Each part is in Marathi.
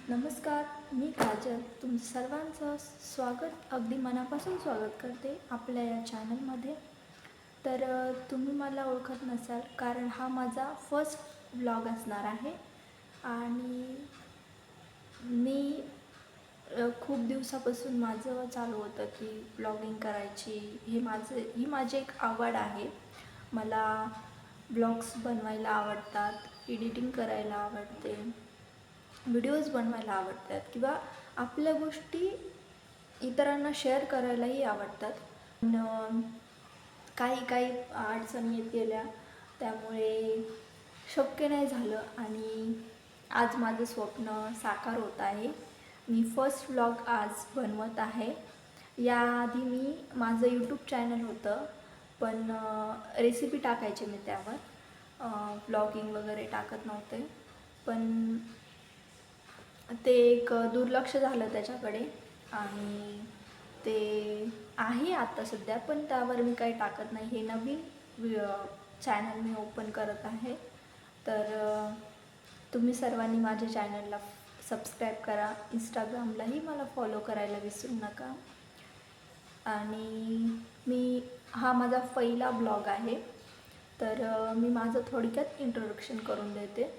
नमस्कार, मी काजल तुमचं सर्वांचं अगदी मनापासून स्वागत करते आपल्या या चॅनलमध्ये. तर तुम्ही मला ओळखत नसाल कारण हा माझा फर्स्ट व्लॉग असणार आहे आणि मी खूप दिवसापासून माझं चालू होतं की ब्लॉगिंग करायची. ही माझी एक आवड आहे. मला ब्लॉग्स बनवायला आवडतात, एडिटिंग करायला आवडते, व्हिडिओज बनवायला आवडतात किंवा आपल्या गोष्टी इतरांना शेअर करायलाही आवडतात. पण काही अडचणी येत गेल्या त्यामुळे शक्य नाही झालं आणि आज माझं स्वप्न साकार होत आहे. मी फर्स्ट व्लॉग आज बनवत आहे. याआधी मी माझं यूट्यूब चॅनल होतं पण रेसिपी टाकायचे मी त्यावर, व्लॉगिंग वगैरे टाकत नव्हते. पण ते एक दुर्लक्ष झालं त्याच्याकडे आणि ते आहे आता सध्या, पण त्यावर मी काही टाकत नाही. हे नवीन चॅनल मी ओपन करत आहे. तर तुम्ही सर्वांनी माझ्या चॅनलला सबस्क्राईब करा. इंस्टाग्रामलाही मला फॉलो करायला विसरू नका. आणि हा माझा पहिला ब्लॉग आहे. तर मी माझं थोडक्यात इंट्रोडक्शन करून देते.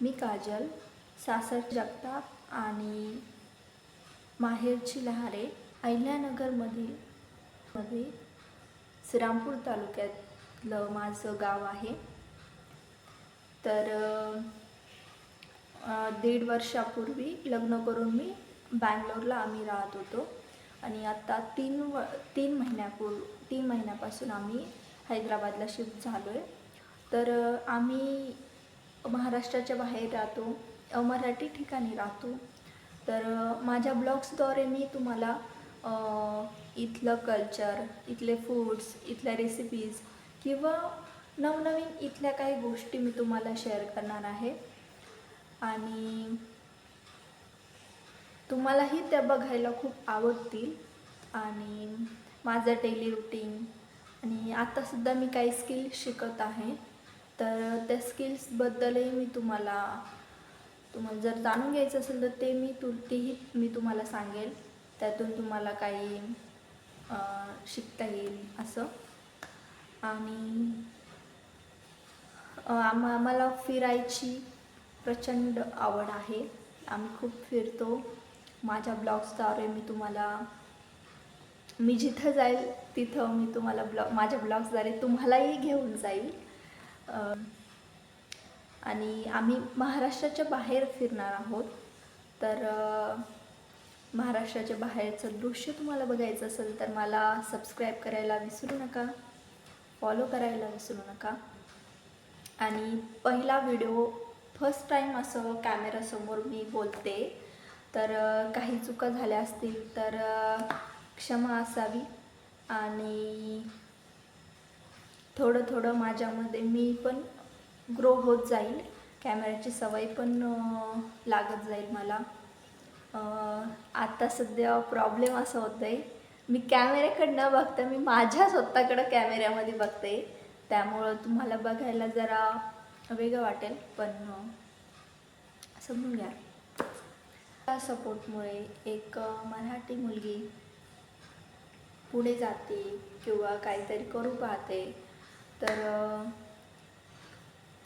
मी काजल, सासर जगताप आणि माहेरची लहारे. अहिल्यानगरमध्ये श्रीरामपूर तालुक्यातलं माझं गाव आहे. तर 1.5 वर्षापूर्वी लग्न करून मी बँगलोरला आम्ही राहत होतो आणि आता 3 महिन्यापासून आम्ही हैदराबादला शिफ्ट झालो आहे. तर आम्ही महाराष्ट्राच्या बाहेर राहतो, मराठी ठिकाणी राहतो. तर माझ्या ब्लॉग्सद्वारे मी तुम्हाला इथलं कल्चर, इथले फूड्स, इथल्या रेसिपीज किंवा नवनवीन इथल्या काही गोष्टी मी तुम्हाला शेअर करणार आहे आणि तुम्हालाही त्या बघायला खूप आवडतील. आणि माझं डेली रुटीन आणि आत्तासुद्धा मी काही स्किल्स शिकत आहे. तर त्या स्किल्सबद्दलही मी तुम्हाला जर जाणून घ्यायचं असेल तर तेही मी तुम्हाला सांगेल. त्यातून तुम्हाला काही शिकता येईल असं. आणि आम्हाला फिरायची प्रचंड आवड आहे. आम्ही खूप फिरतो. माझ्या ब्लॉग्सद्वारे मी जिथं जाईल तिथं मी तुम्हाला माझ्या ब्लॉग्सद्वारे तुम्हालाही घेऊन जाईल. आणि आम्ही महाराष्ट्राच्या बाहेर फिरणार आहोत. तर महाराष्ट्राच्या बाहेरचं दृश्य तुम्हाला बघायचं असेल तर मला सबस्क्राईब करायला विसरू नका, फॉलो करायला विसरू नका. आणि पहिला व्हिडिओ, फर्स्ट टाईम असं कॅमेरासमोर मी बोलते. तर काही चुका झाल्या असतील तर क्षमा असावी. आणि थोडं माझ्यामध्ये मी पण ग्रो होत जाईल, कॅमेऱ्याची सवय पण लागत जाईल मला. आता सध्या प्रॉब्लेम असं होतं आहे, मी कॅमेऱ्याकडे न बघता मी माझ्या स्वतःकडं कॅमेऱ्यामध्ये बघते. त्यामुळं तुम्हाला बघायला जरा वेगळं वाटेल, पण समजून घ्या. त्या सपोर्टमुळे एक मराठी मुलगी पुढे जाते किंवा काहीतरी करू पाहते. तर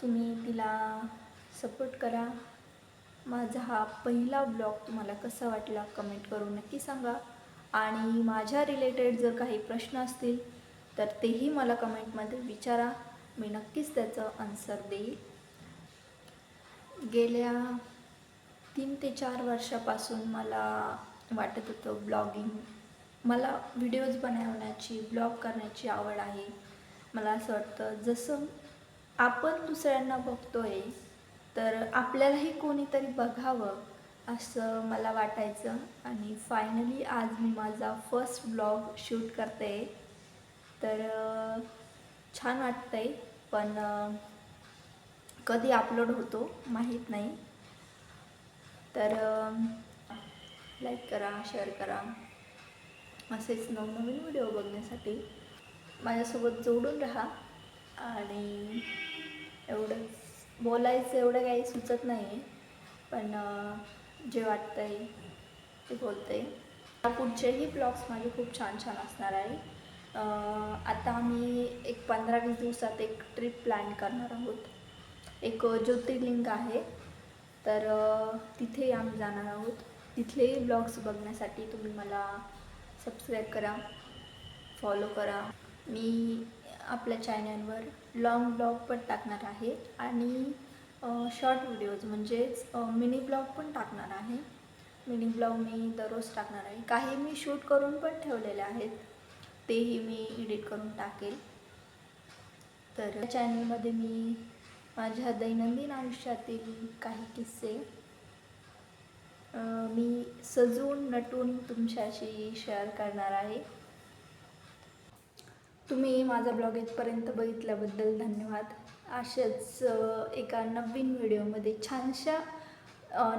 तुम्ही तिला सपोर्ट करा. माझा हा पहिला ब्लॉग तुम्हाला कसा वाटला कमेंट करून नक्की सांगा. आणि माझ्या रिलेटेड जर काही प्रश्न असतील तर तेही मला कमेंटमध्ये विचारा, मी नक्कीच त्याचं आन्सर देईल. गेल्या 3 ते 4 वर्षापासून मला वाटत होतं मला व्हिडिओज बनवण्याची, ब्लॉग करण्याची आवड आहे. मला असं वाटतं जसं आपण दुसऱ्यांना बघतोय तर आपल्यालाही कोणीतरी बघावं असं मला वाटायचं. आणि फायनली आज मी माझा फर्स्ट ब्लॉग शूट करते. तर छान वाटतंय, पण कधी अपलोड होतो माहीत नाही. तर लाईक करा, शेअर करा. असेच नवनवीन व्हिडिओ बघण्यासाठी माझ्यासोबत जोडून राहा. आणि एवढंच बोलायचं, एवढं काही सुचत नाही, पण जे वाटतंय ते बोलते. पुढचेही ब्लॉग्स माझे खूप छान छान असणार आहे. आता आम्ही एक 15-20 दिवसात एक ट्रिप प्लॅन करणार आहोत. एक ज्योतिर्लिंग आहे, तर तिथे आम्ही जाणार आहोत. तिथलेही ब्लॉग्स बघण्यासाठी तुम्ही मला सबस्क्राईब करा, फॉलो करा. मी आपल्या चॅनलवर लॉंग ब्लॉग पण टाकणार आहे आणि शॉर्ट व्हिडिओज म्हणजेच मिनी ब्लॉग पण टाकणार आहे. मिनी ब्लॉग मी दररोज टाकणार आहे. काही मी शूट करून पण ठेवलेले आहेत, तेही मी एडिट करून टाकेल. तर चॅनलमध्ये मी माझ्या दैनंदिन आयुष्यातील काही किस्से मी सजवून नटून तुमच्याशी शेअर करणार आहे. तुम्ही माझा ब्लॉग इथपर्यंत बघितल्याबद्दल धन्यवाद. अशाच एका नवीन व्हिडिओमध्ये छानशा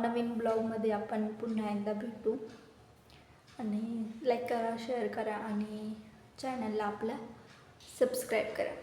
नवीन ब्लॉगमध्ये आपण पुन्हा एकदा भेटू. आणि लाईक करा, शेअर करा आणि चॅनलला आपल्या सबस्क्राईब करा.